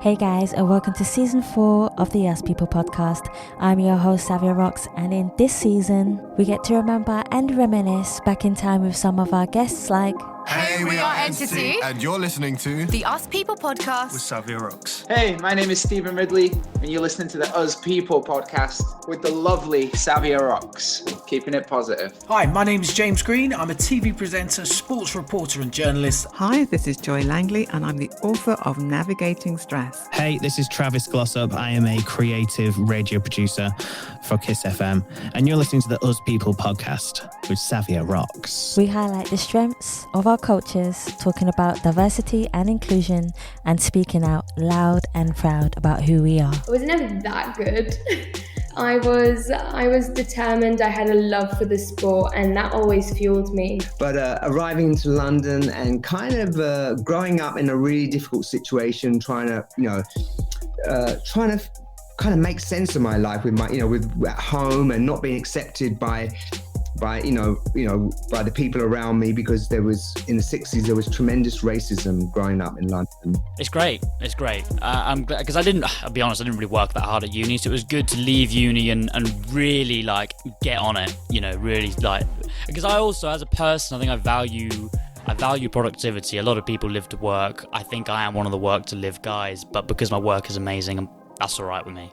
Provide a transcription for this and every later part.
Hey guys, and welcome to season 4 of the Us People podcast. I'm your host, Savia Rocks, and in this season, we get to remember and reminisce back in time with some of our guests like... Hey, we are Entity, and you're listening to the Us People podcast with Savia Rocks. Hey, my name is Stephen Ridley, and you're listening to the Us People podcast with the lovely Savia Rocks, keeping it positive. Hi, my name is James Green. I'm a TV presenter, sports reporter, and journalist. Hi, this is Joy Langley, and I'm the author of Navigating Stress. Hey, this is Travis Glossop. I am a creative radio producer for Kiss FM, and you're listening to the Us People podcast with Savia Rocks. We highlight the strengths of our cultures, talking about diversity and inclusion, and speaking out loud and proud about who we are. I was never that good. I was determined. I had a love for the sport, and that always fueled me. But arriving into London and kind of growing up in a really difficult situation, trying to kind of make sense of my life with with at home and not being accepted by the people around me, because there was, in the 60s, there was tremendous racism growing up in London. It's great. I'm glad, because I'll be honest, I didn't really work that hard at uni, so it was good to leave uni and really get on it, really because I also, as a person, I think I value productivity. A lot of people live to work. I think I am one of the work to live guys, but because my work is amazing, that's all right with me.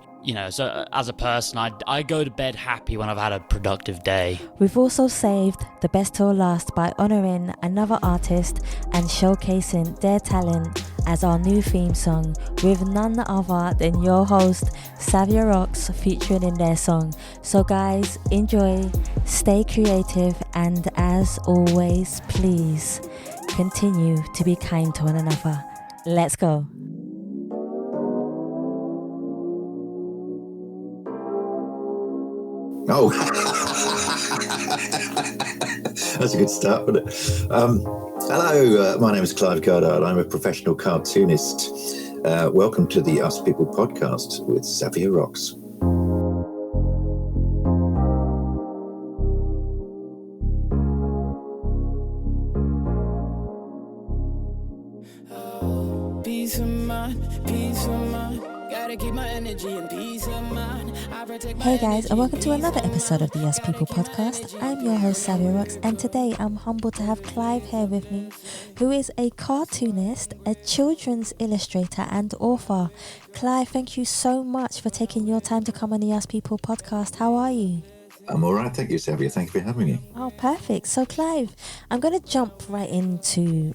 So as a person, I go to bed happy when I've had a productive day. We've also saved the best till last by honouring another artist and showcasing their talent as our new theme song, with none other than your host, Savia Rocks, featuring in their song. So guys, enjoy, stay creative, and as always, please continue to be kind to one another. Let's go. Oh, that's a good start, wasn't it? Hello, my name is Clive Goddard. I'm a professional cartoonist. Welcome to the Us People podcast with Savia Rocks. Peace of mind. Gotta keep my energy and peace of mind. Hey guys, and welcome to another episode of the Us People podcast. I'm your host, Savia Rocks, and today I'm humbled to have Clive here with me, who is a cartoonist, a children's illustrator, and author. Clive, thank you so much for taking your time to come on the Us People podcast. How are you? I'm all right, thank you, Savia. Thank you for having me. Oh, perfect. So, Clive, I'm going to jump right into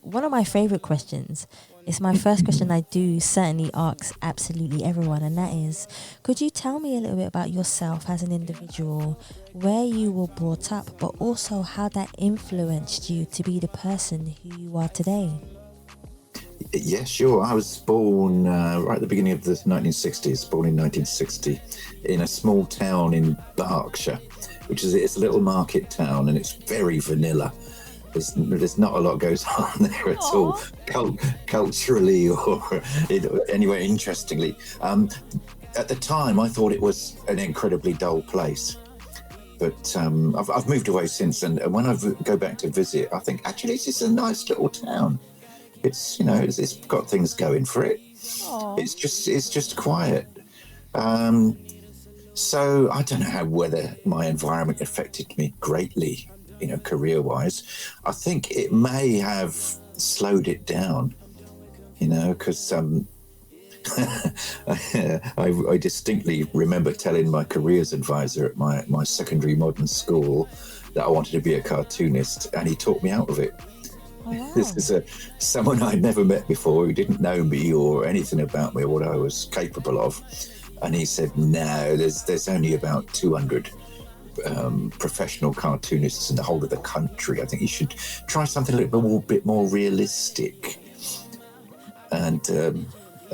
one of my favourite questions. It's my first question I do certainly ask absolutely everyone, and that is, could you tell me a little bit about yourself as an individual, where you were brought up, but also how that influenced you to be the person who you are today? Yeah, sure. I was born right at the beginning of the 1960s, born in 1960, in a small town in Berkshire, it's a little market town, and it's very vanilla. There's not a lot goes on there at all, culturally or anywhere interestingly. At the time, I thought it was an incredibly dull place. But I've moved away since, and when I go back to visit, I think, actually, this is a nice little town. It's got things going for it. Aww. It's just quiet. So I don't know whether my environment affected me greatly, career-wise. I think it may have slowed it down, because I distinctly remember telling my careers advisor at my secondary modern school that I wanted to be a cartoonist, and he talked me out of it. Oh, wow. This is someone I'd never met before, who didn't know me or anything about me or what I was capable of. And he said, no, there's only about 200 professional cartoonists in the whole of the country. I think you should try something a little bit more realistic. And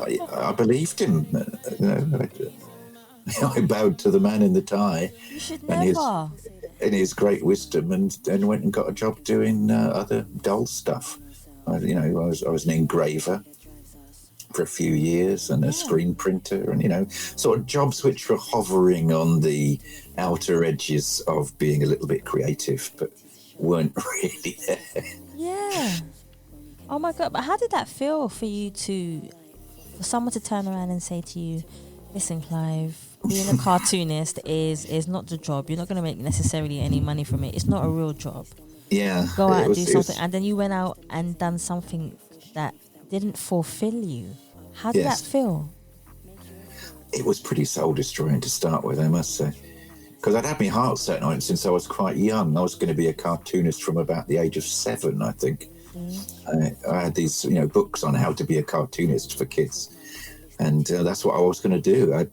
I believed him. I bowed to the man in the tie. You should never. In his great wisdom, and went and got a job doing other dull stuff. I was an engraver for a few years, and a screen printer, and sort of jobs which were hovering on the outer edges of being a little bit creative, but weren't really there. Yeah. Oh my God! But how did that feel for you to for someone to turn around and say to you, listen, Clive, being a cartoonist is not the job. You're not going to make necessarily any money from it. It's not a real job. Yeah. Go out and do something. And then you went out and done something that didn't fulfill you. How did that feel? It was pretty soul destroying to start with, I must say. Because I'd had my heart set on it since I was quite young. I was going to be a cartoonist from about the age of 7, I think. I had these, books on how to be a cartoonist for kids. And that's what I was going to do. I,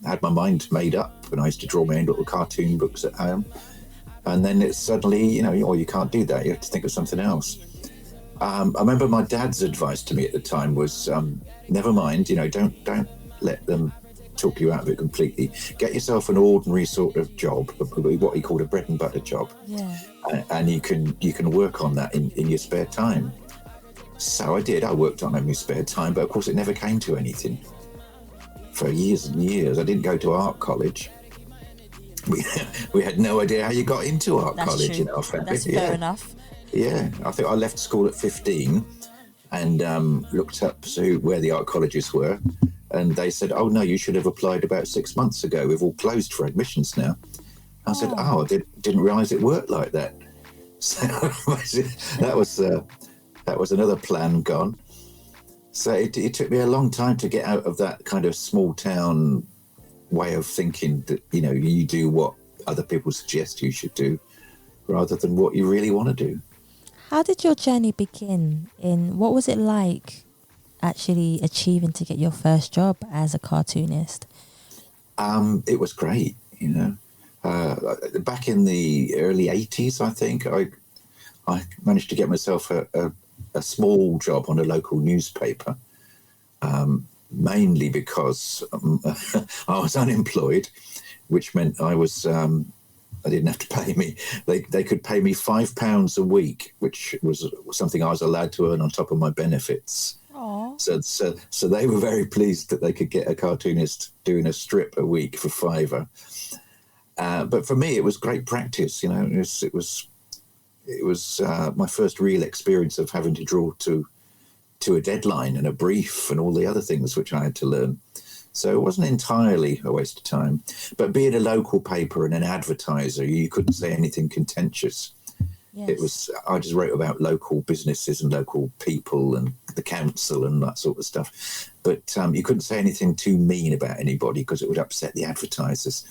had my mind made up, and I used to draw my own little cartoon books at home. And then it's suddenly, you can't do that. You have to think of something else. I remember my dad's advice to me at the time was, never mind, don't let them talk you out of it completely. Get yourself an ordinary sort of job, what he called a bread and butter job. Yeah. And you can work on that in your spare time. So I did. I worked on it in my spare time, but of course it never came to anything for years and years. I didn't go to art college. We had no idea how you got into art college. True. That's fair enough. Yeah, I think I left school at 15 and looked up where the art colleges were, and they said, "Oh no, you should have applied about 6 months ago. We've all closed for admissions now." I said, "Oh, I didn't realise it worked like that." So that was another plan gone. So it took me a long time to get out of that kind of small town way of thinking that you do what other people suggest you should do rather than what you really want to do. How did your journey begin? What was it like actually achieving to get your first job as a cartoonist? It was great, back in the early 80s, I think I managed to get myself a small job on a local newspaper, mainly because I was unemployed, which meant I didn't have to pay me. They could pay me £5 a week, which was something I was allowed to earn on top of my benefits. Aww. So they were very pleased that they could get a cartoonist doing a strip a week for £5. But for me, it was great practice. It was my first real experience of having to draw to a deadline and a brief and all the other things which I had to learn. So it wasn't entirely a waste of time. But being a local paper and an advertiser, you couldn't say anything contentious. Yes. I just wrote about local businesses and local people and the council and that sort of stuff. But you couldn't say anything too mean about anybody because it would upset the advertisers.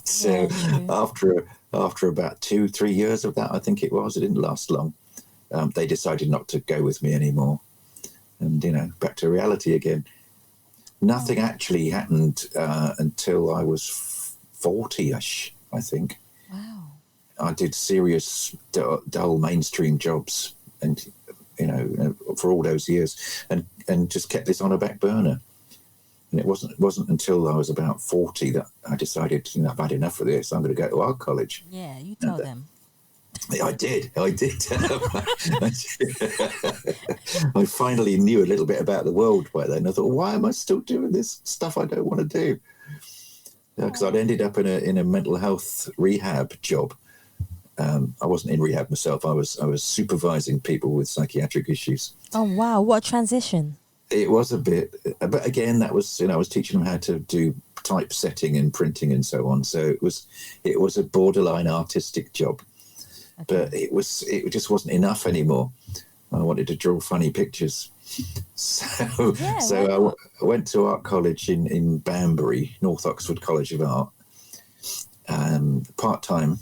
So after about 2-3 years of that, I think it didn't last long. They decided not to go with me anymore. And, back to reality again. Nothing actually happened until I was 40-ish, I think. Wow. I did serious, dull mainstream jobs and, for all those years and just kept this on a back burner. And it wasn't until I was about 40 that I decided, I've had enough of this. I'm going to go to art college. Yeah, you told them. I did. I finally knew a little bit about the world by then. I thought, why am I still doing this stuff I don't want to do? Because I'd ended up in a mental health rehab job. I wasn't in rehab myself. I was supervising people with psychiatric issues. Oh wow! What a transition! It was a bit, but again, that was I was teaching them how to do typesetting and printing and so on. So it was a borderline artistic job. Okay. But it just wasn't enough anymore. I wanted to draw funny pictures. So I went to art college in Banbury, North Oxford College of Art, part-time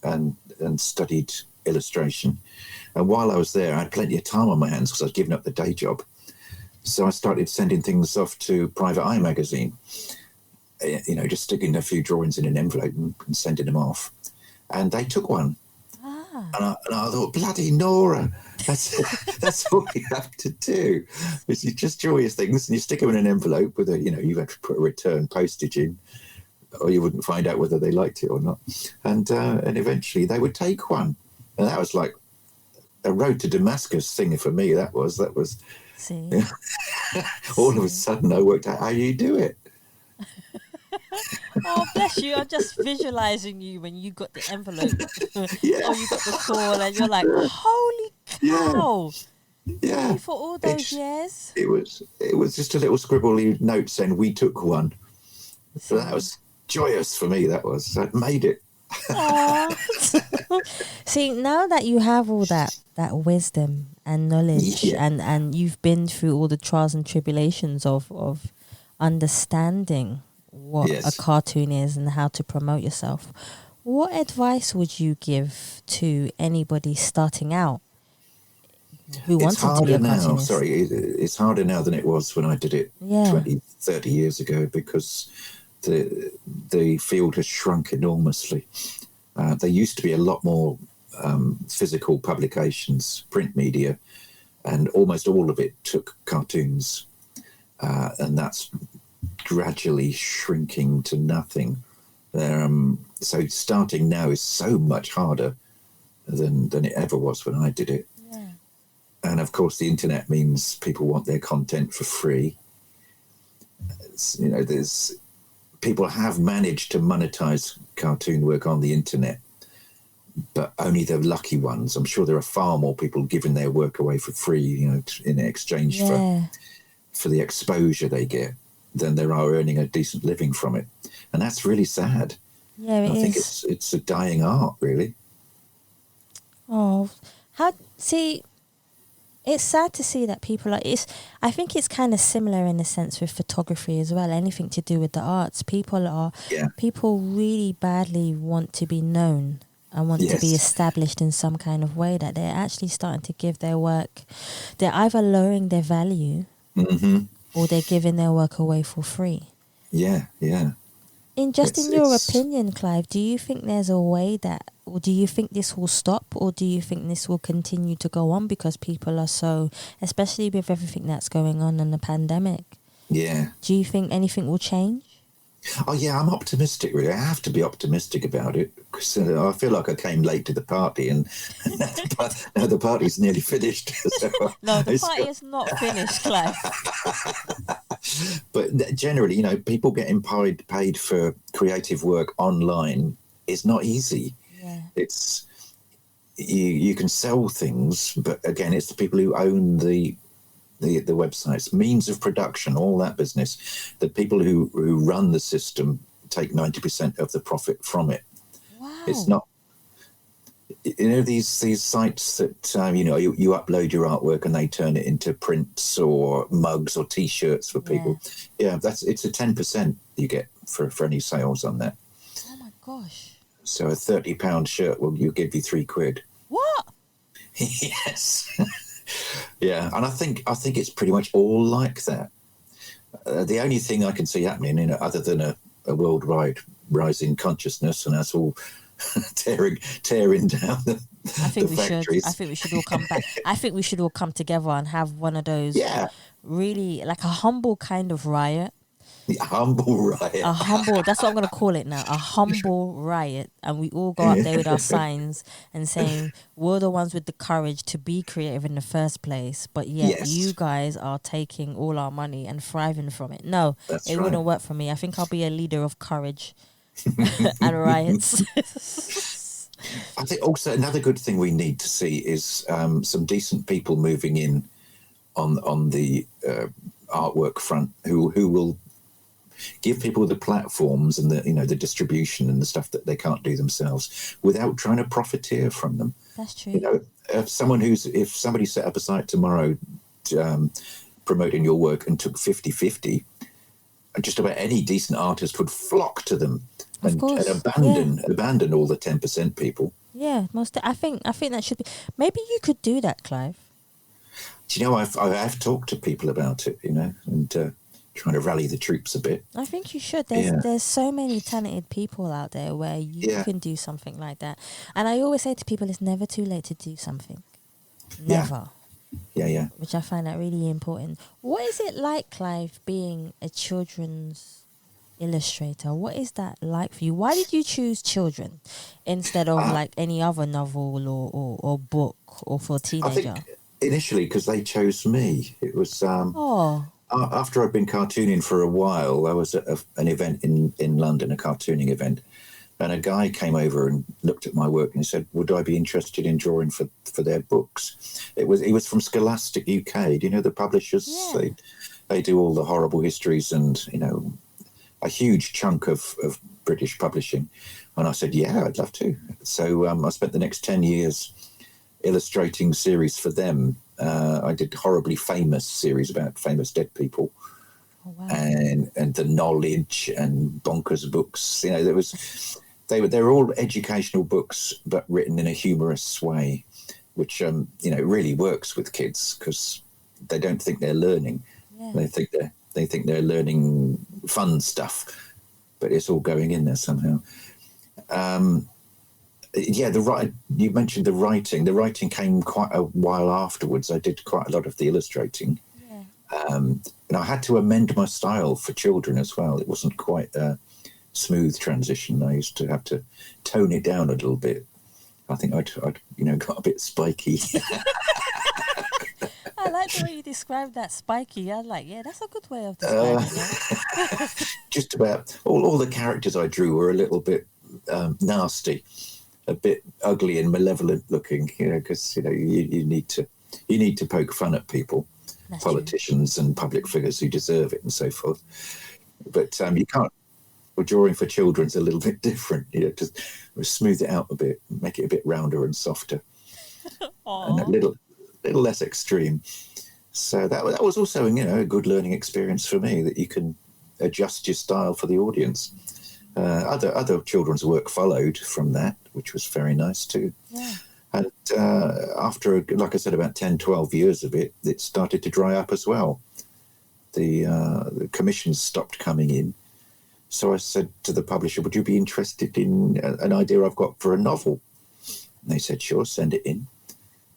and studied illustration. And while I was there, I had plenty of time on my hands because I'd given up the day job. So I started sending things off to Private Eye magazine, just sticking a few drawings in an envelope and sending them off. And they took one. And I thought, bloody Nora, that's all you have to do. Is you just draw your things and you stick them in an envelope with you have to put a return postage in, or you wouldn't find out whether they liked it or not. And eventually they would take one. And that was like a road to Damascus thing for me. That was. See? All of a sudden I worked out how you do it. Oh, bless you. I'm just visualizing you when you got the envelope or you got the call and you're like, holy cow. Yeah. For all those years? It was just a little scribbly note saying we took one. So that was joyous for me. That was. I'd made it. See, now that you have all that wisdom and knowledge, and you've been through all the trials and tribulations of understanding what a cartoon is and how to promote yourself, what advice would you give to anybody starting out who wanted to be a cartoonist? It's harder now than it was when I did it 20, 30 years ago, because the field has shrunk enormously. There used to be a lot more physical publications, print media, and almost all of it took cartoons, and that's gradually shrinking to nothing. So starting now is so much harder than it ever was when I did it. Yeah. And of course, the internet means people want their content for free. People have managed to monetize cartoon work on the internet, but only the lucky ones. I'm sure there are far more people giving their work away for free, in exchange for the exposure they get, than there are earning a decent living from it. And that's really sad. Yeah, I think it's a dying art, really. Oh, it's sad to see that people are. I think it's kind of similar in a sense with photography as well. Anything to do with the arts, people really badly want to be known and want to be established in some kind of way, that they're actually starting to give their work. They're either lowering their value, or they're giving their work away for free. Yeah. In your opinion, Clive, do you think there's a way that, or do you think this will stop, or do you think this will continue to go on because people are so, especially with everything that's going on in the pandemic? Yeah. Do you think anything will change? Oh, yeah, I'm optimistic, really. I have to be optimistic about it, because I feel like I came late to the party, and now the party's nearly finished. So no, the party is not finished, Clive. But generally, people getting paid for creative work online is not easy. Yeah. It's you can sell things, but again, it's the people who own the websites, means of production, all that business. The people who run the system take 90% of the profit from it. Wow. It's not, these sites that, you upload your artwork and they turn it into prints or mugs or T-shirts for people. Yeah, it's a 10% you get for any sales on that. Oh my gosh. So a £30 shirt will give you £3. What? Yes. Yeah, and I think it's pretty much all like that. The only thing I can see happening, other than a worldwide rising consciousness, and that's all tearing down the factories. I think we should all come back. I think we should all come together and have one of those. Really, like a humble kind of riot. The humble riot. A humble, that's what I'm going to call it now. A humble riot. And we all go up there with our signs and saying, we're the ones with the courage to be creative in the first place. But yet you guys are taking all our money and thriving from it. No, it wouldn't work for me. I think I'll be a leader of courage and riots. I think also another good thing we need to see is some decent people moving in on the artwork front who will give people the platforms and the distribution and the stuff that they can't do themselves without trying to profiteer from them. That's true. If somebody set up a site tomorrow promoting your work and took 50-50, just about any decent artist would flock to them and abandon all the 10% people. Yeah, I think that should be. Maybe you could do that, Clive. Do you know, I've talked to people about it, and trying to rally the troops a bit. I think you should. There's so many talented people out there where you can do something like that. And I always say to people, it's never too late to do something. Never. Yeah. Which I find that really important. What is it like, Clive, being a children's illustrator? What is that like for you? Why did you choose children instead of like any other novel or book or for a teenager? I think initially because they chose me. It was after I'd been cartooning for a while. I was at an event in London, a cartooning event, And a guy came over and looked at my work and said, would I be interested in drawing for their books? It was from Scholastic UK. Do you know the publishers? Yeah. They do all the horrible histories and, you know, a huge chunk of British publishing. And I said, yeah, I'd love to. So I spent the next 10 years illustrating series for them. I did Horribly Famous series about famous dead people. Oh, wow. And The Knowledge and Bonkers books. You know, they were all educational books, but written in a humorous way, which, you know, really works with kids because they don't think they're learning. Yeah. They think they're learning fun stuff, but it's all going in there somehow. Yeah, you mentioned the writing. The writing came quite a while afterwards. I did quite a lot of the illustrating. Yeah. And I had to amend my style for children as well. It wasn't quite a smooth transition. I used to have to tone it down a little bit. I think I'd you know, got a bit spiky. I like the way you described that, spiky. I was like, yeah, that's a good way of describing it. Just about all the characters I drew were a little bit nasty, a bit ugly and malevolent looking, you know, because, you know, you need to poke fun at people, that's politicians true. And public figures who deserve it and so forth. But you can't. Well, drawing for children's a little bit different, you know, just smooth it out a bit, make it a bit rounder and softer, and a little less extreme. So that was also, you know, a good learning experience for me, that you can adjust your style for the audience. Other children's work followed from that, which was very nice too. Yeah. And after, like I said, about 10, 12 years of it, it started to dry up as well. The commissions stopped coming in. So I said to the publisher, would you be interested in an idea I've got for a novel? And they said, sure, send it in.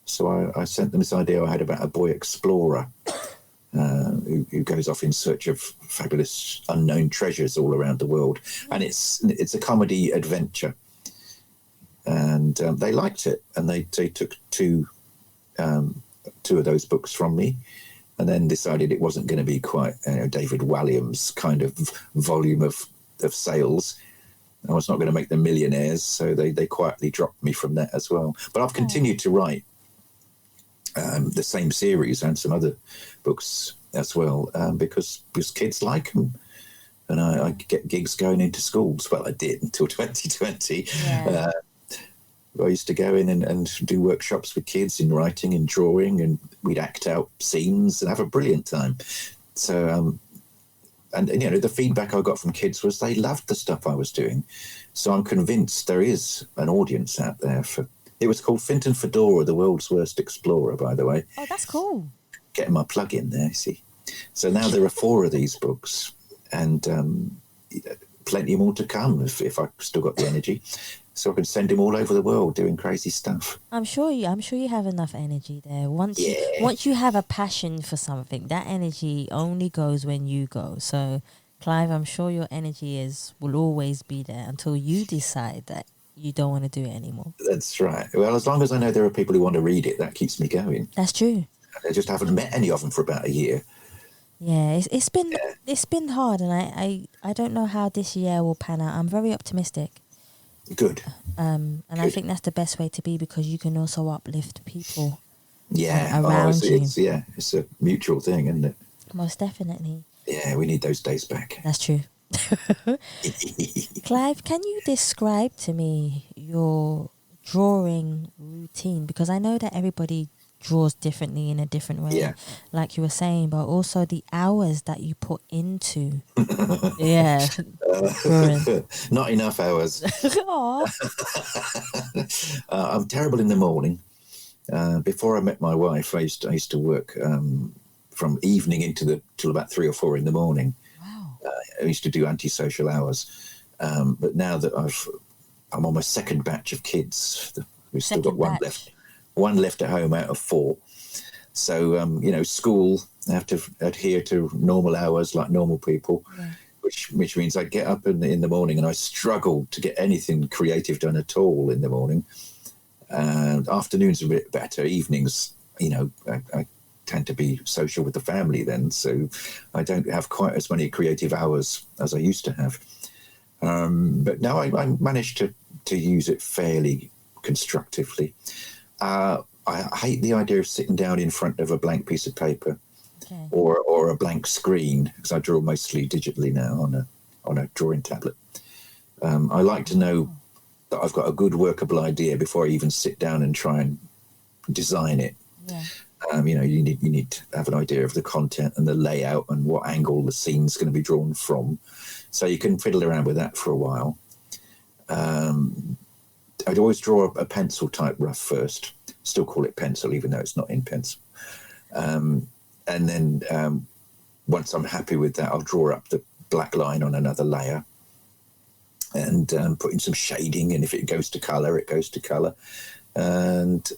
So I sent them this idea I had about a boy explorer who goes off in search of fabulous unknown treasures all around the world. And it's a comedy adventure. And they liked it. And they took two of those books from me, and then decided it wasn't going to be quite David Walliams kind of volume of sales. I was not going to make them millionaires, so they quietly dropped me from that as well. But I've continued to write the same series and some other books as well, because kids like them. And I get gigs going into schools. Well, I did until 2020. Yeah. I used to go in and do workshops with kids in writing and drawing, and we'd act out scenes and have a brilliant time. So, and you know, the feedback I got from kids was they loved the stuff I was doing. So I'm convinced there is an audience out there for. It was called Fintan Fedora, the World's Worst Explorer, by the way. Oh, that's cool. Getting my plug in there, see. So now there are 4 of these books, and plenty more to come if I've still got the energy. So I can send him all over the world doing crazy stuff. I'm sure you have enough energy there. Once you have a passion for something, that energy only goes when you go. So, Clive, I'm sure your energy will always be there until you decide that you don't want to do it anymore. That's right. Well, as long as I know there are people who want to read it, that keeps me going. That's true. I just haven't met any of them for about a year. Yeah, it's been hard, and I don't know how this year will pan out. I'm very optimistic. Good. And Good. I think that's the best way to be, because you can also uplift people. Yeah, around you. It's a mutual thing, isn't it? Most definitely. Yeah, we need those days back. That's true. Clive, can you describe to me your drawing routine? Because I know that everybody draws differently in a different way, like you were saying, but also the hours that you put into not enough hours. I'm terrible in the morning. Before I met my wife, I used to work from evening till about 3 or 4 in the morning. Wow. I used to do antisocial hours, but now that I'm on my second batch of kids, we've still got one left at home out of 4. So, school, I have to adhere to normal hours like normal people, which means I get up in the morning and I struggle to get anything creative done at all in the morning. Afternoons are a bit better. Evenings, I tend to be social with the family then, so I don't have quite as many creative hours as I used to have. But no, I managed to use it fairly constructively. I hate the idea of sitting down in front of a blank piece of paper or a blank screen, because I draw mostly digitally now on a drawing tablet. I like to know that I've got a good workable idea before I even sit down and try and design it. Yeah. You need to have an idea of the content and the layout and what angle the scene's going to be drawn from, so you can fiddle around with that for a while. I'd always draw a pencil type rough first, still call it pencil even though it's not in pencil, and then once I'm happy with that, I'll draw up the black line on another layer and put in some shading, and if it goes to colour, it goes to colour, and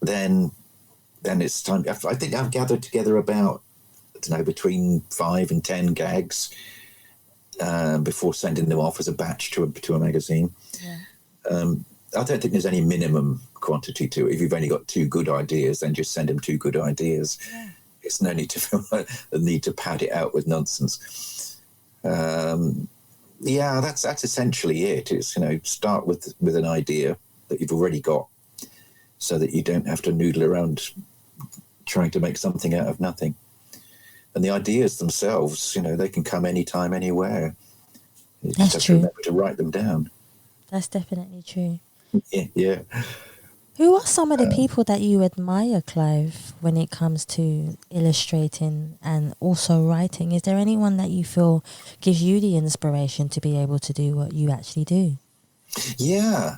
then it's time. I think I've gathered together about, I don't know, between 5 and 10 gags before sending them off as a batch to a magazine. Yeah. I don't think there's any minimum quantity to it. If you've only got 2 good ideas, then just send them 2 good ideas. Yeah. It's no need to feel the need to pad it out with nonsense. That's essentially it. It's, start with an idea that you've already got, so that you don't have to noodle around trying to make something out of nothing. And the ideas themselves, they can come anytime, anywhere. You That's just have true. to remember to write them down. That's definitely true. Yeah. Who are some of the people that you admire, Clive, when it comes to illustrating and also writing? Is there anyone that you feel gives you the inspiration to be able to do what you actually do? Yeah,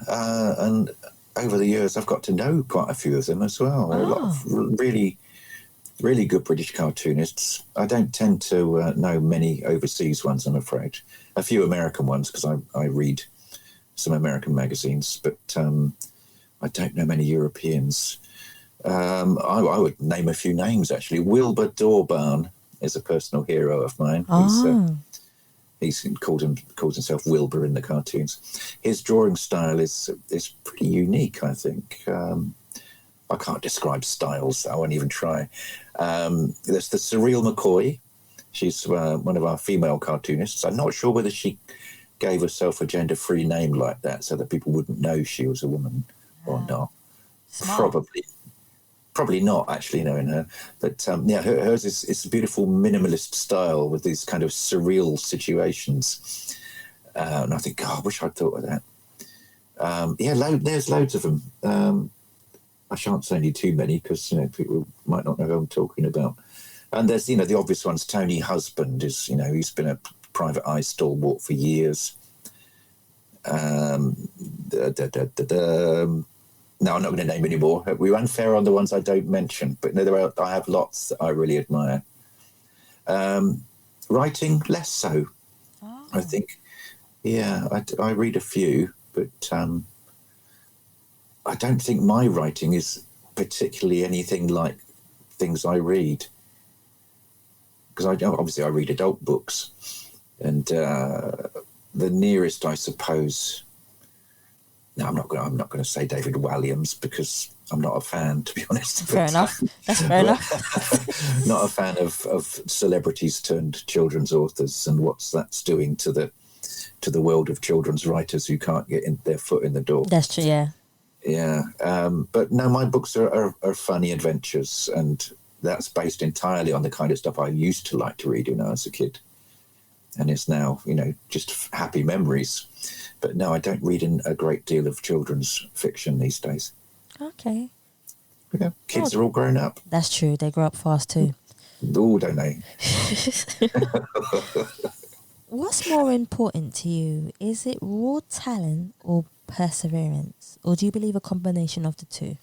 and over the years, I've got to know quite a few of them as well. There are a lot of really, really good British cartoonists. I don't tend to know many overseas ones, I'm afraid. A few American ones, because I read some American magazines, but I don't know many Europeans. I would name a few names, actually. Wilbur Dorbarn is a personal hero of mine. He's calls himself Wilbur in the cartoons. His drawing style is pretty unique, I think. I can't describe styles. I won't even try. There's the Surreal McCoy. She's one of our female cartoonists. I'm not sure whether she gave herself a gender-free name like that so that people wouldn't know she was a woman or not. Smart. Probably not, actually, knowing her. But hers is a beautiful minimalist style with these kind of surreal situations. And I think, I wish I'd thought of that. There's loads of them. I shan't say any too many because, people might not know who I'm talking about. And there's, the obvious ones. Tony Husband is, he's been a private eye stalwart for years. No, I'm not going to name any more. We're unfair on the ones I don't mention, but no, I have lots that I really admire. Writing, less so, I think. Yeah, I read a few, but I don't think my writing is particularly anything like things I read. Because obviously I read adult books, and the nearest, I suppose. No, I'm not going to say David Walliams because I'm not a fan, to be honest. Fair enough. That's fair enough. Not a fan of celebrities turned children's authors and what that's doing to the world of children's writers who can't get their foot in the door. That's true. Yeah. Yeah, but no, my books are funny adventures, and that's based entirely on the kind of stuff I used to like to read when I was a kid, and it's now just happy memories. But no, I don't read a great deal of children's fiction these days. Okay. Yeah, kids are all grown up. That's true. They grow up fast too. Oh, don't they? What's more important to you? Is it raw talent or perseverance? Or do you believe a combination of the two?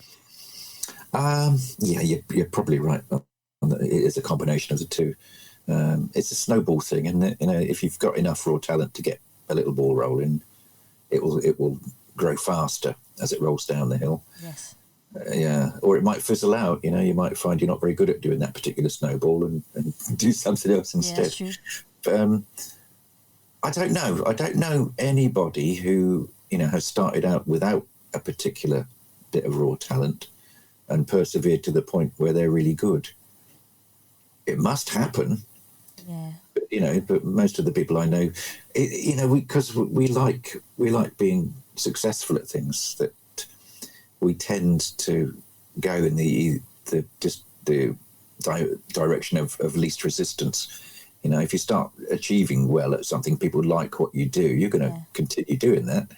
Yeah, you're probably right. It is a combination of the two. It's a snowball thing, and if you've got enough raw talent to get a little ball rolling, it will grow faster as it rolls down the hill. Yes. Or it might fizzle out. You might find you're not very good at doing that particular snowball and do something else instead. Yeah, true. I don't know. I don't know anybody who has started out without a particular bit of raw talent and persevered to the point where they're really good. It must happen. Yeah. But but most of the people I know, because we like being successful at things, that we tend to go in the direction of least resistance. If you start achieving well at something, people like what you do, you're going to continue doing that.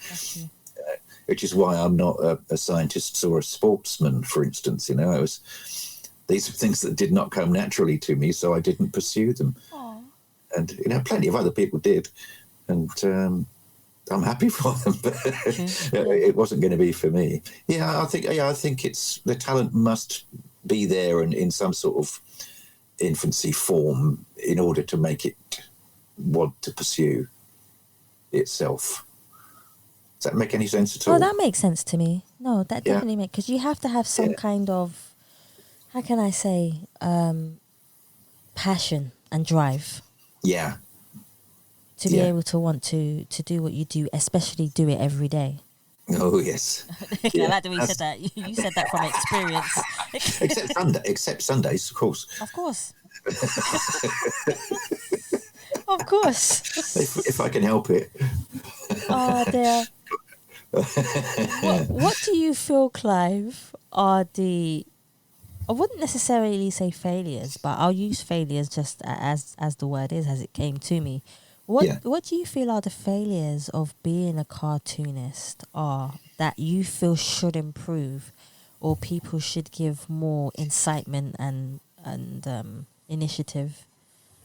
Which is why I'm not a scientist or a sportsman, for instance. These are things that did not come naturally to me, so I didn't pursue them. Aww. And plenty of other people did, and I'm happy for them. But it wasn't going to be for me. I think it's the talent must be there and in some sort of infancy form in order to make it want to pursue itself. Does that make any sense at all? Oh, that makes sense to me. No, that definitely makes, because you have to have some kind of, how can I say, passion and drive. Yeah. To be able to want to do what you do, especially do it every day. Oh, yes. I like the way you said that. You said that from experience. Except Sundays, of course. Of course. Of course. If I can help it. Oh, dear. What do you feel, Clive, are the... I wouldn't necessarily say failures, but I'll use failures just as the word is, as it came to me. What do you feel are the failures of being a cartoonist, or that you feel should improve, or people should give more incitement and initiative,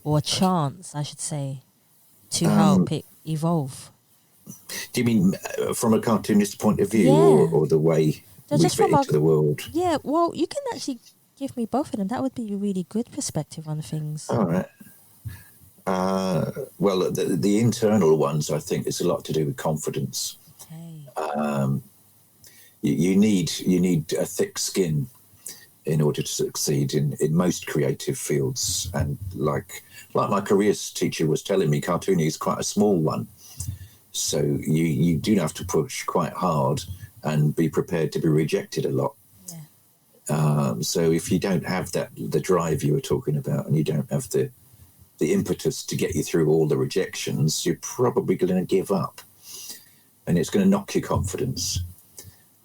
or a chance, I should say, to help it evolve? Do you mean from a cartoonist point of view, or the way we fit into the world? Yeah, well, you can actually give me both of them. That would be a really good perspective on things. All right. Well, the internal ones, I think, is a lot to do with confidence. Okay. You need a thick skin in order to succeed in most creative fields. And like my careers teacher was telling me, cartooning is quite a small one. So you do have to push quite hard and be prepared to be rejected a lot. Yeah. So if you don't have the drive you were talking about, and you don't have the impetus to get you through all the rejections, you're probably going to give up, and it's going to knock your confidence.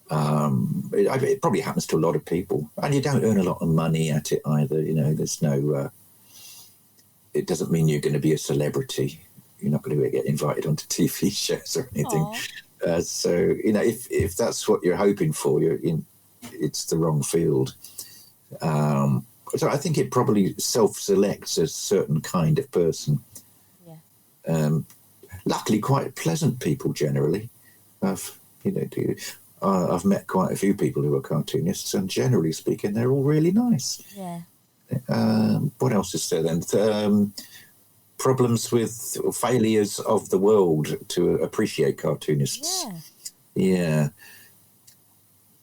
It probably happens to a lot of people, and you don't earn a lot of money at it either. There's no. It doesn't mean you're going to be a celebrity. You're not going to get invited onto TV shows or anything. So if that's what you're hoping for, it's the wrong field. So I think it probably self-selects a certain kind of person. Yeah. Luckily, quite pleasant people generally. I've met quite a few people who are cartoonists, and generally speaking, they're all really nice. Yeah. What else is there then? Problems with failures of the world to appreciate cartoonists. Yeah.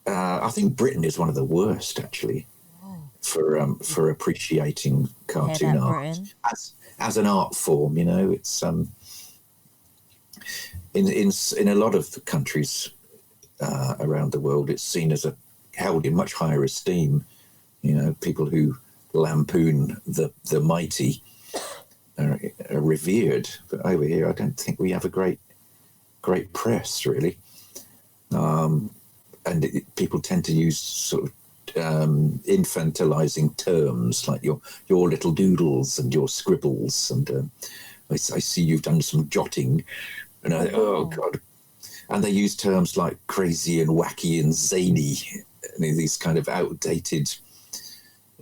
I think Britain is one of the worst, actually, for appreciating cartoon art as an art form. It's in a lot of countries around the world, it's seen as held in much higher esteem. People who lampoon the mighty are revered, but over here I don't think we have a great press, really. And people tend to use sort of infantilizing terms like your little doodles and your scribbles, and I see you've done some jotting, and oh God, and they use terms like crazy and wacky and zany, these kind of outdated.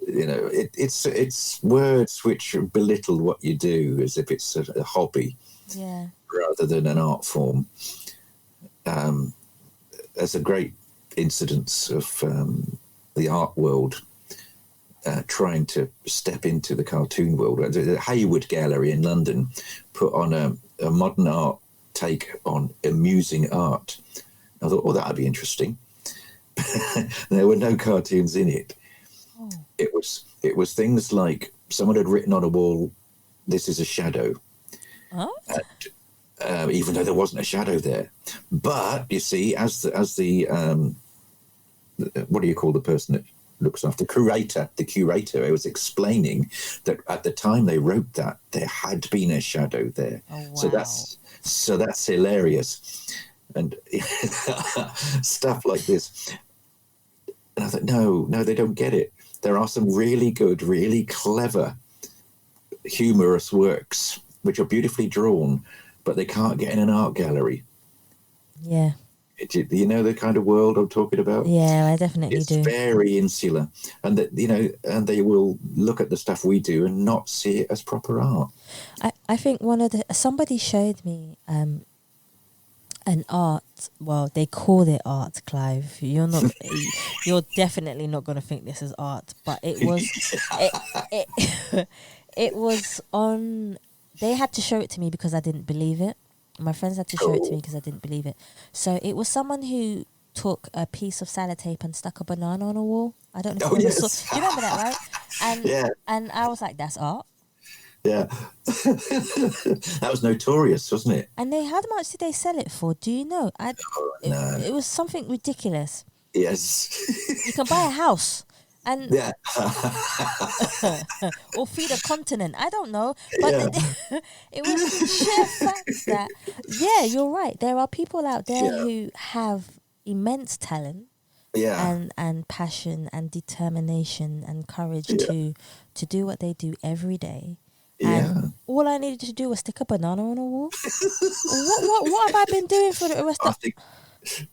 It's words which belittle what you do as if it's a hobby, rather than an art form. There's a great incidence of the art world trying to step into the cartoon world. The Hayward Gallery in London put on a modern art take on amusing art. I thought, that'd be interesting. There were no cartoons in it. It was things like someone had written on a wall, "This is a shadow," and, even though there wasn't a shadow there. But you see, as the what do you call the person that looks after the curator was explaining that at the time they wrote that there had been a shadow there. Oh, wow. So that's hilarious, and stuff like this. And I thought, no, they don't get it. There are some really good, really clever, humorous works which are beautifully drawn, but they can't get in an art gallery. Yeah. You know the kind of world I'm talking about? Yeah, I definitely do. It's very insular, and that and they will look at the stuff we do and not see it as proper art. I think somebody showed me an art. Well, they called it art, Clive. You're definitely not going to think this is art, but it was. It was on. They had to show it to me because I didn't believe it. My friends had to show it to me because I didn't believe it. So it was someone who took a piece of sellotape and stuck a banana on a wall. I don't know if you ever saw. Do you remember that, right? And I was like, that's art. Yeah. That was notorious, wasn't it? And how much did they sell it for? Do you know? No. It was something ridiculous. Yes. You can buy a house. And yeah. or feed a continent. I don't know. But it was the sheer fact that, you're right. There are people out there who have immense talent and passion and determination and courage to do what they do every day. And all I needed to do was stick a banana on a wall. What have I been doing for the rest of...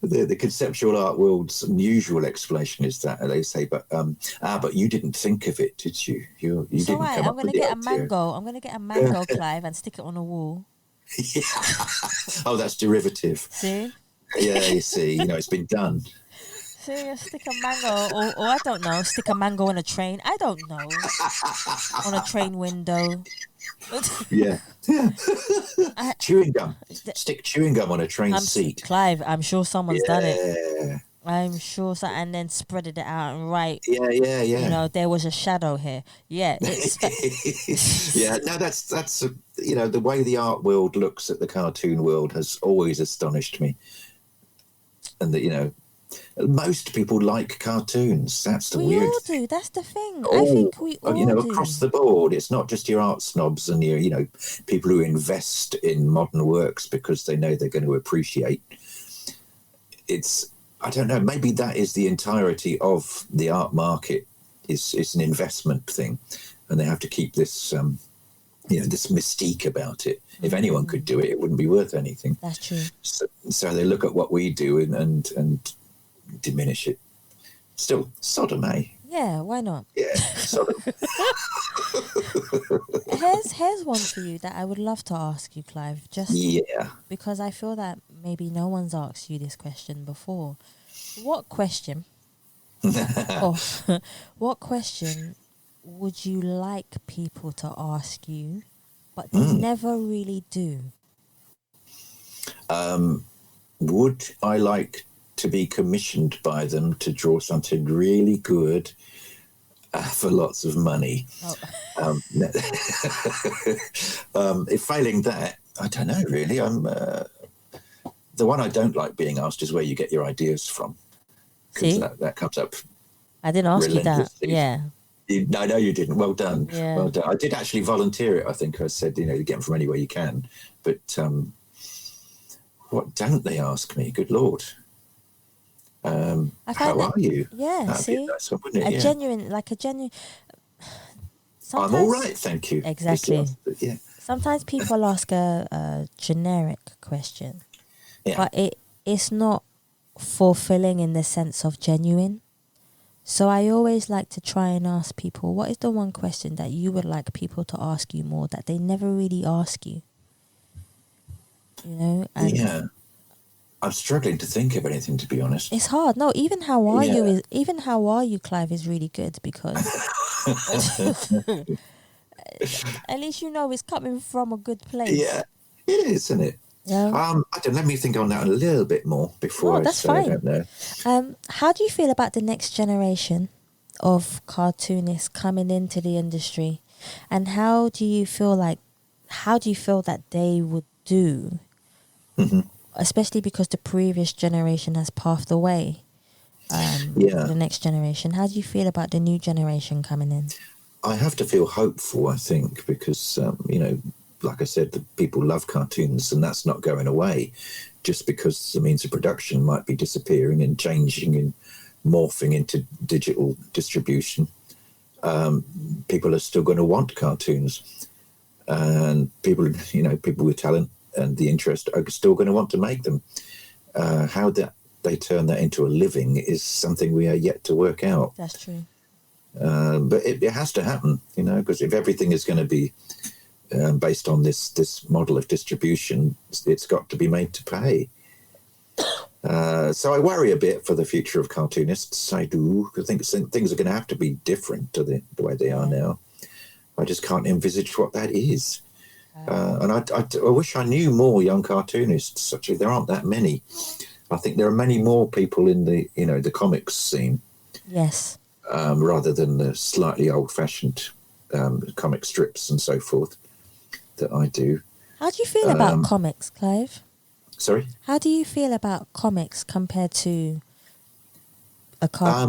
The conceptual art world's usual explanation is that they say, but you didn't think of it, did you? You didn't come I'm up going with to get the a mango. I'm going to get a mango, Clive, and stick it on a wall. Yeah. Oh, that's derivative. See? Yeah, you see, it's been done. See, stick a mango, or I don't know, stick a mango on a train. I don't know, on a train window. Yeah. Chewing gum. Stick chewing gum on a train seat. Clive, I'm sure someone's done it. I'm sure so, and then spreaded it out and Yeah. There was a shadow here. Yeah, it's yeah. No, that's the way the art world looks at the cartoon world has always astonished me, and that most people like cartoons. That's the weird. We all do. That's the thing. I think we all do. Across the board. It's not just your art snobs and your people who invest in modern works because they know they're going to appreciate. I don't know. Maybe that is the entirety of the art market. It's an investment thing, and they have to keep this this mystique about it. If anyone could do it, it wouldn't be worth anything. That's true. So they look at what we do and diminish it. Still, Sodom, eh? Yeah, why not? Yeah, Sodom. Here's one for you that I would love to ask you, Clive. Just because I feel that maybe no one's asked you this question before. What question? What question would you like people to ask you, but they never really do? Would I like to be commissioned by them to draw something really good for lots of money? If failing that, I don't know really. The one I don't like being asked is where you get your ideas from. See? That comes up. I didn't ask you that. Yeah. No, you didn't. Well done. Yeah. Well done. I did actually volunteer it. I think I said, you get them from anywhere you can. But what don't they ask me? Good Lord. How are you? Yeah, that'd see? be a nice one, wouldn't it? A genuine. I'm all right, thank you. Exactly. Yeah. Sometimes people ask a generic question, but it's not fulfilling in the sense of genuine. So I always like to try and ask people, what is the one question that you would like people to ask you more that they never really ask you? And I'm struggling to think of anything, to be honest. It's hard. No, even how are you, Clive, is really good because at least it's coming from a good place. Yeah, it is, isn't it? Yeah. Let me think on that a little bit more before that's say fine. I don't know. How do you feel about the next generation of cartoonists coming into the industry, and how do you feel that they would do? Mm-hmm. Especially because the previous generation has passed away. for the next generation. How do you feel about the new generation coming in? I have to feel hopeful, I think, because, like I said, the people love cartoons, and that's not going away just because the means of production might be disappearing and changing and morphing into digital distribution. People are still going to want cartoons, and people with talent and the interest are still going to want to make them. How they turn that into a living is something we are yet to work out. That's true. But it has to happen, because if everything is going to be based on this model of distribution, it's got to be made to pay. So I worry a bit for the future of cartoonists. I do. I think things are going to have to be different to the way they are now. I just can't envisage what that is. And I wish I knew more young cartoonists. Actually, there aren't that many. I think there are many more people in the the comics scene. Yes. Rather than the slightly old-fashioned comic strips and so forth that I do. How do you feel about comics, Clive? Sorry? How do you feel about comics compared to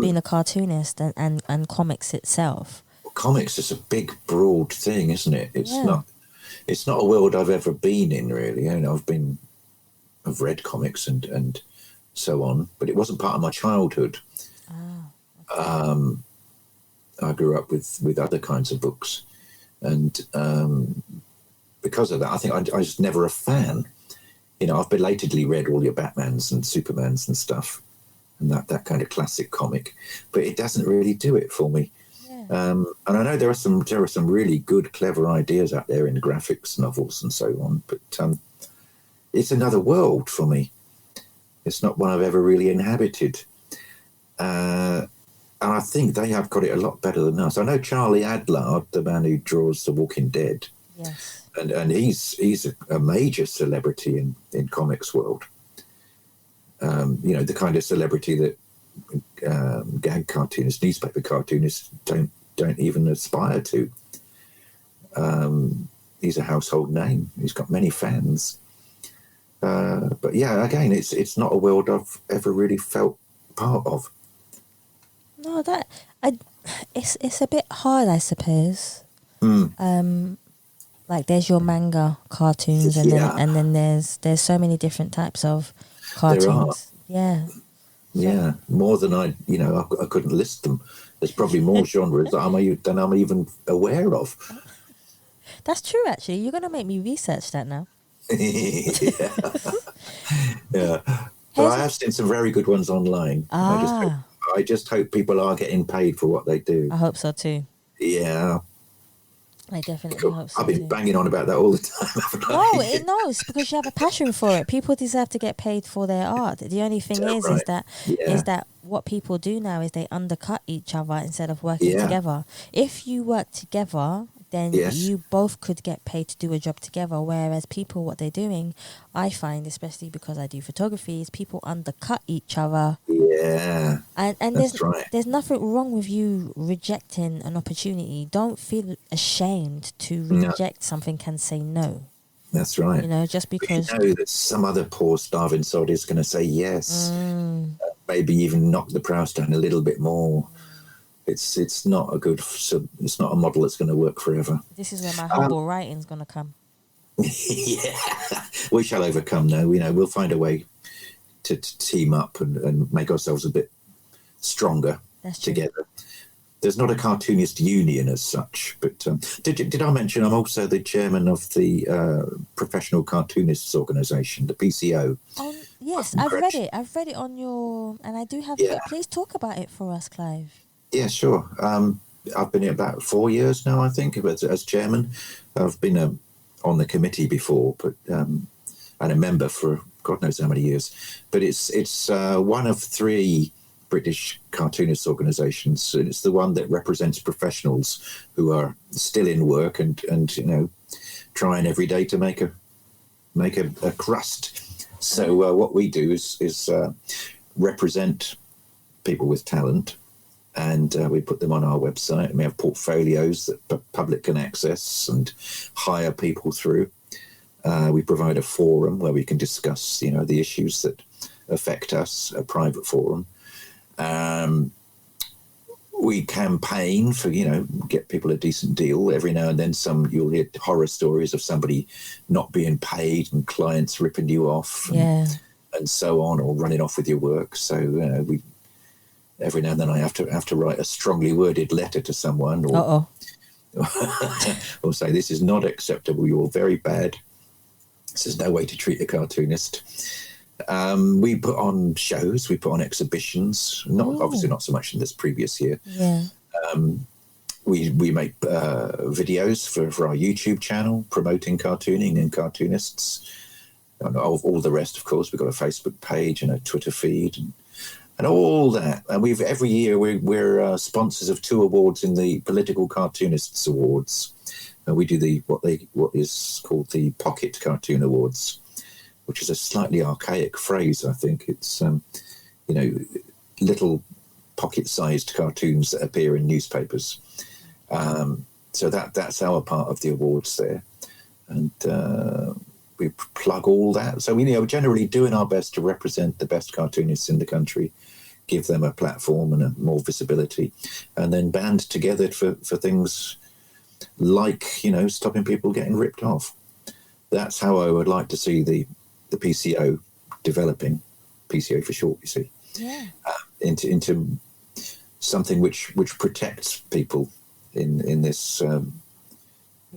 being a cartoonist and comics itself? Comics is a big, broad thing, isn't it? It's not a world I've ever been in, really. I've read comics and so on, but it wasn't part of my childhood. I grew up with other kinds of books, and because of that, I think I was never a fan. I've belatedly read all your Batmans and Supermans and stuff, and that kind of classic comic, but it doesn't really do it for me. Yeah. And I know there are some really good, clever ideas out there in graphics novels and so on, but it's another world for me. It's not one I've ever really inhabited. And I think they have got it a lot better than us. I know Charlie Adlard, the man who draws The Walking Dead. Yes. And he's a major celebrity in comics world. The kind of celebrity that gag cartoonists, newspaper cartoonists don't even aspire to. He's a household name. He's got many fans. But yeah, again, it's not a world I've ever really felt part of. No, it's a bit hard, I suppose. Like there's your manga cartoons, and then there's so many different types of cartoons. Yeah. Yeah, more than I couldn't list them. There's probably more genres than I'm even aware of. That's true, actually. You're going to make me research that now. Yeah. But I have seen some very good ones online. I just hope people are getting paid for what they do. I hope so too. Yeah. I definitely hope so. I've been banging on about that all the time, haven't I? No, it's because you have a passion for it. People deserve to get paid for their art. The only thing is that what people do now is they undercut each other instead of working together. If you work together, then you both could get paid to do a job together. Whereas people, what they're doing, I find, especially because I do photography, is people undercut each other. Yeah. And there's nothing wrong with you rejecting an opportunity. Don't feel ashamed to reject something and say no. That's right. Just because you know that some other poor starving sod is going to say yes. Maybe even knock the price down a little bit more. It's not it's not a model that's going to work forever. This is where my humble writing's going to come. Yeah, we shall overcome though. We'll find a way to team up and make ourselves a bit stronger together. There's not a cartoonist union as such, but did I mention I'm also the chairman of the Professional Cartoonists Organisation, the PCO? Yes, I've read it. I've read it on your, and I do have. Please talk about it for us, Clive. Yeah, sure. I've been here about 4 years now, I think, as chairman. I've been on the committee before, but and a member for God knows how many years. But it's one of 3 British cartoonist organisations, and it's the one that represents professionals who are still in work and trying every day to make a crust. So what we do is represent people with talent. And we put them on our website, and we have portfolios that the public can access and hire people through. We provide a forum where we can discuss, the issues that affect us, a private forum. We campaign for, get people a decent deal. Every now and then you'll hear horror stories of somebody not being paid and clients ripping you off and so on, or running off with your work. So we every now and then I have to write a strongly worded letter to someone or say, this is not acceptable, you're very bad. This is no way to treat a cartoonist. We put on shows, we put on exhibitions, obviously not so much in this previous year. Yeah. We make videos for our YouTube channel promoting cartooning and cartoonists. And all the rest, of course, we've got a Facebook page and a Twitter feed and all that. And every year we're sponsors of 2 awards in the Political Cartoonists Awards. And we do what is called the Pocket Cartoon Awards, which is a slightly archaic phrase, I think. It's, little pocket-sized cartoons that appear in newspapers. So that's our part of the awards there. And we plug all that. So we're generally doing our best to represent the best cartoonists in the country, give them a platform and more visibility, and then band together for things like, stopping people getting ripped off. That's how I would like to see the PCO developing, PCO for short, you see, into something which protects people in this,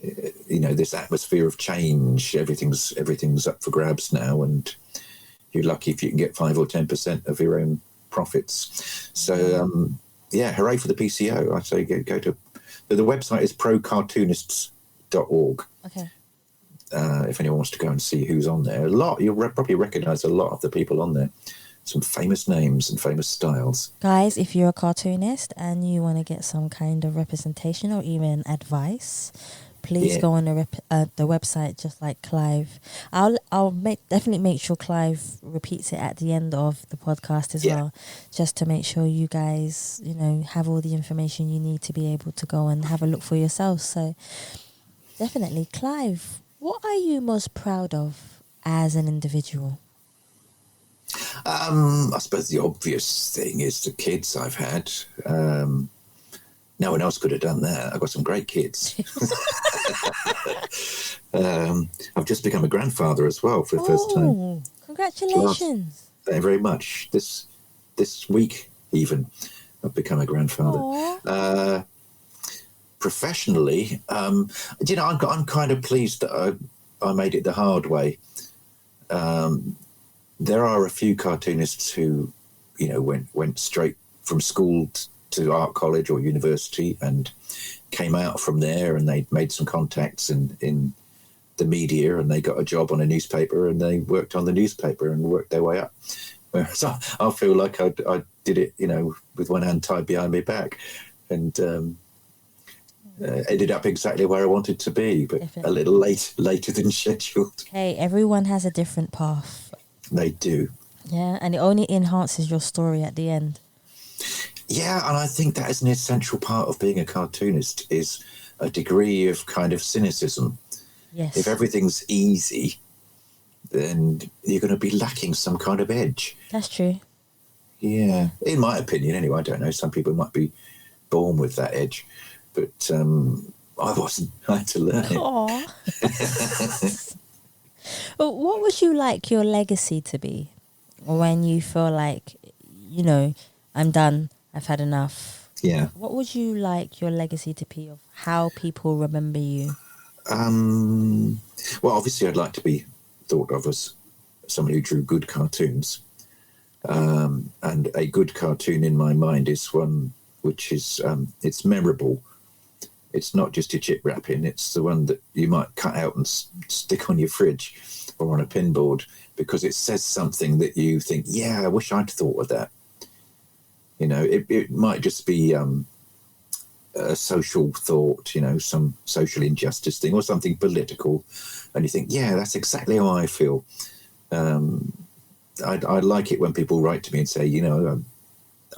this atmosphere of change. Everything's up for grabs now, and you're lucky if you can get 5 or 10% of your own profits. So, hooray for the PCO. I say go to the website is procartoonists.org. Okay. If anyone wants to go and see who's on there, you'll probably recognise a lot of the people on there. Some famous names and famous styles. Guys, if you're a cartoonist and you want to get some kind of representation or even advice, please go on the website, just like Clive. I'll definitely make sure Clive repeats it at the end of the podcast as well, just to make sure you guys, have all the information you need to be able to go and have a look for yourselves. So definitely, Clive, what are you most proud of as an individual? I suppose the obvious thing is the kids I've had. No one else could have done that. I've got some great kids. I've just become a grandfather as well for the first time. Congratulations. Thank you very much. This week even, I've become a grandfather. Professionally, I'm kind of pleased that I made it the hard way. There are a few cartoonists who, went straight from school to art college or university and came out from there, and they made some contacts in the media, and they got a job on a newspaper, and they worked on the newspaper and worked their way up. Whereas I feel like I did it, with one hand tied behind my back, and ended up exactly where I wanted to be, but a little later than scheduled. Hey, everyone has a different path. They do. Yeah, and it only enhances your story at the end. Yeah, and I think that is an essential part of being a cartoonist, is a degree of kind of cynicism. Yes. If everything's easy, then you're going to be lacking some kind of edge. That's true. Yeah, in my opinion, anyway. I don't know. Some people might be born with that edge, but I wasn't. I had to learn it. Aww. Well, what would you like your legacy to be when you feel like, I'm done, I've had enough? Yeah. What would you like your legacy to be of how people remember you? Well, obviously, I'd like to be thought of as somebody who drew good cartoons. And a good cartoon in my mind is one which is, it's memorable. It's not just your chip wrapping. It's the one that you might cut out and stick on your fridge or on a pinboard because it says something that you think, yeah, I wish I'd thought of that. It might just be a social thought, some social injustice thing or something political. And you think, yeah, that's exactly how I feel. I like it when people write to me and say,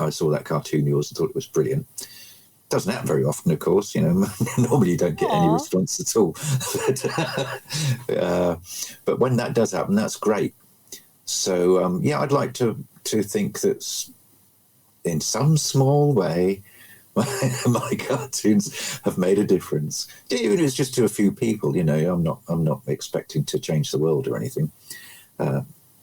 I saw that cartoon of yours and thought it was brilliant. Doesn't happen very often, of course. Normally you don't get any response at all. But when that does happen, that's great. So I'd like to think that in some small way, my cartoons have made a difference. Even if it's just to a few people, I'm not expecting to change the world or anything.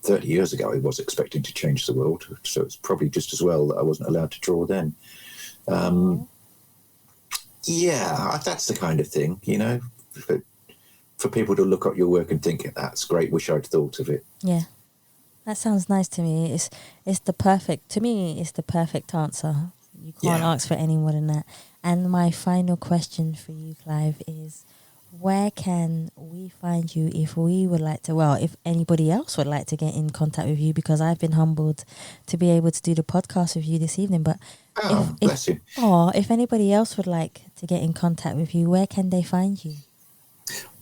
30 years ago, I was expecting to change the world, so it's probably just as well that I wasn't allowed to draw then. That's the kind of thing, for people to look at your work and think, that's great, wish I'd thought of it. Yeah, that sounds nice to me. It's the perfect answer. You can't ask for any more than that. And my final question for you, Clive, is where can we find you if we would like to, if anybody else would like to get in contact with you, because I've been humbled to be able to do the podcast with you this evening. But bless you. If anybody else would like to get in contact with you, where can they find you?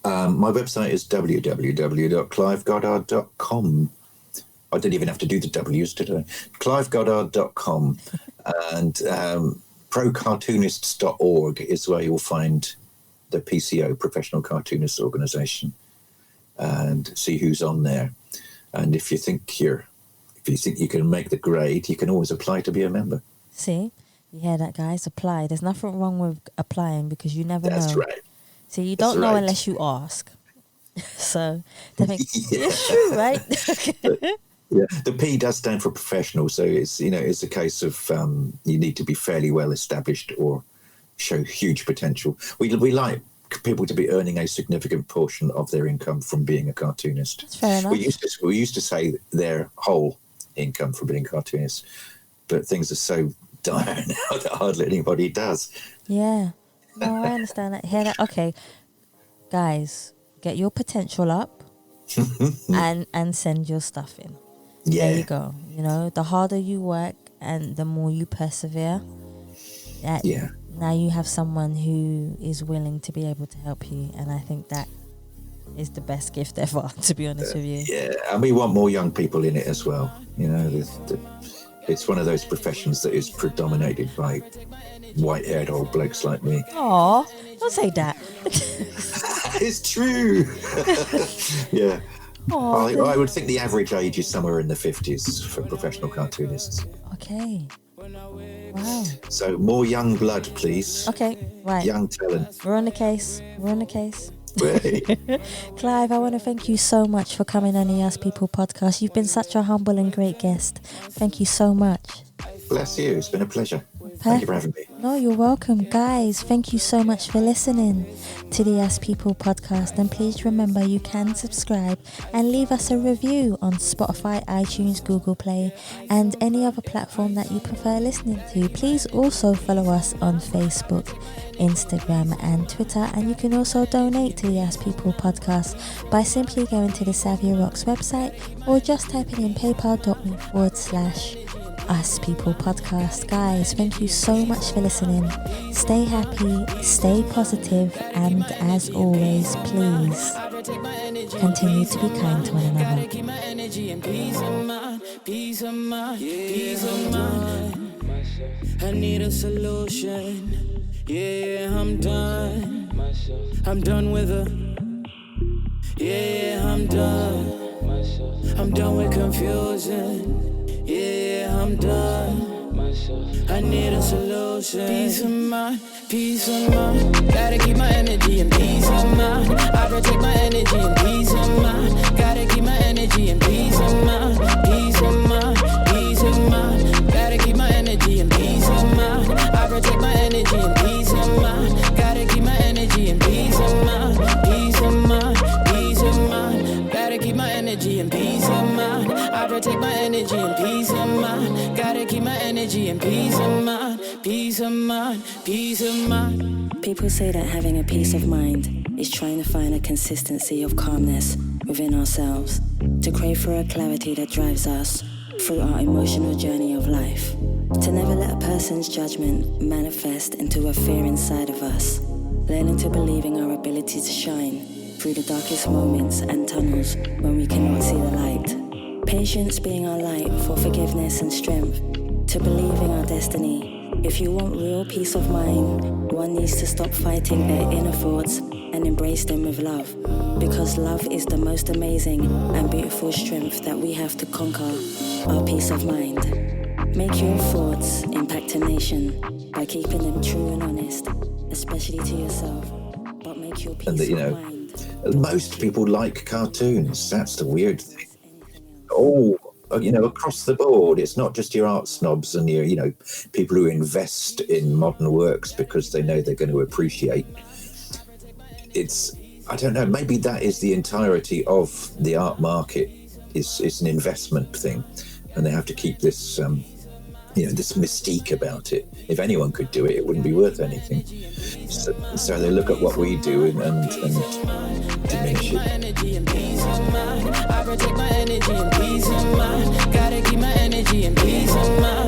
My website is www.clivegoddard.com. I didn't even have to do the W's, did I? clivegoddard.com. And procartoonists.org is where you'll find the PCO, Professional Cartoonists Organisation, and see who's on there. And if you think you can make the grade, you can always apply to be a member. See, you hear that, guys? Apply. There's nothing wrong with applying, because you never know. That's right. So you don't know unless you ask. So it's true, right? Yeah, the P does stand for professional, so it's a case of you need to be fairly well established or show huge potential. We like people to be earning a significant portion of their income from being a cartoonist. That's fair enough. We used to say their whole income from being cartoonists, but things are so dire now that hardly anybody does. Yeah, no, I understand that. Hear that? Okay, guys, get your potential up and send your stuff in. Yeah. There you go. The harder you work and the more you persevere, now you have someone who is willing to be able to help you. And I think that is the best gift ever, to be honest with you. Yeah, and we want more young people in it as well. It's one of those professions that is predominated by white-haired old blokes like me. Aw, don't say that. It's true. Yeah. I would think the average age is somewhere in the 50s for professional cartoonists. Okay. Wow. So more young blood, please. Okay, right. Young talent. We're on the case. Clive, I want to thank you so much for coming on the Us People podcast. You've been such a humble and great guest. Thank you so much. Bless you. It's been a pleasure. Thank you for having me. No, you're welcome. Guys, thank you so much for listening to the Us People podcast. And please remember, you can subscribe and leave us a review on Spotify, iTunes, Google Play, and any other platform that you prefer listening to. Please also follow us on Facebook, Instagram, and Twitter. And you can also donate to the Us People podcast by simply going to the Savia Rocks website or just typing in paypal.me/Us People podcast. Guys, thank you so much for listening. Stay happy, stay positive, and as always, please continue to be kind to one another. I need a solution. Yeah, I'm done. I'm done with her. Yeah, I'm done. I'm done with confusion. Yeah, I'm done. I need a solution. Peace of mind. Gotta keep my energy and peace of mind. I protect my energy and peace of mind. Gotta keep my energy and peace of mind. Peace of mind. Peace of mind. Gotta keep my energy and peace of mind. I protect my energy and peace of mind. Gotta keep my energy and peace of mind. Peace of mind. Peace of mind. Gotta keep my energy and peace of mind. I protect my energy and peace of mind. Gotta keep my energy and peace of mind. Peace of mind. Peace of mind. People say that having a peace of mind is trying to find a consistency of calmness within ourselves, to crave for a clarity that drives us through our emotional journey of life, to never let a person's judgment manifest into a fear inside of us, learning to believe in our ability to shine through the darkest moments and tunnels when we cannot see the light. Patience being our light for forgiveness and strength, to believe in our destiny. If you want real peace of mind, one needs to stop fighting their inner thoughts and embrace them with love, because love is the most amazing and beautiful strength that we have to conquer our peace of mind. Make your thoughts impact a nation by keeping them true and honest, especially to yourself. But make your peace of mind. Most people like cartoons. That's the weird thing. Across the board, it's not just your art snobs and your, people who invest in modern works because they know they're going to appreciate. I don't know, maybe that is the entirety of the art market. It's an investment thing, and they have to keep this, this mystique about it. If anyone could do it, it wouldn't be worth anything. So they look at what we do and diminish it. I protect my energy and peace of mind. Gotta keep my energy and peace of mind.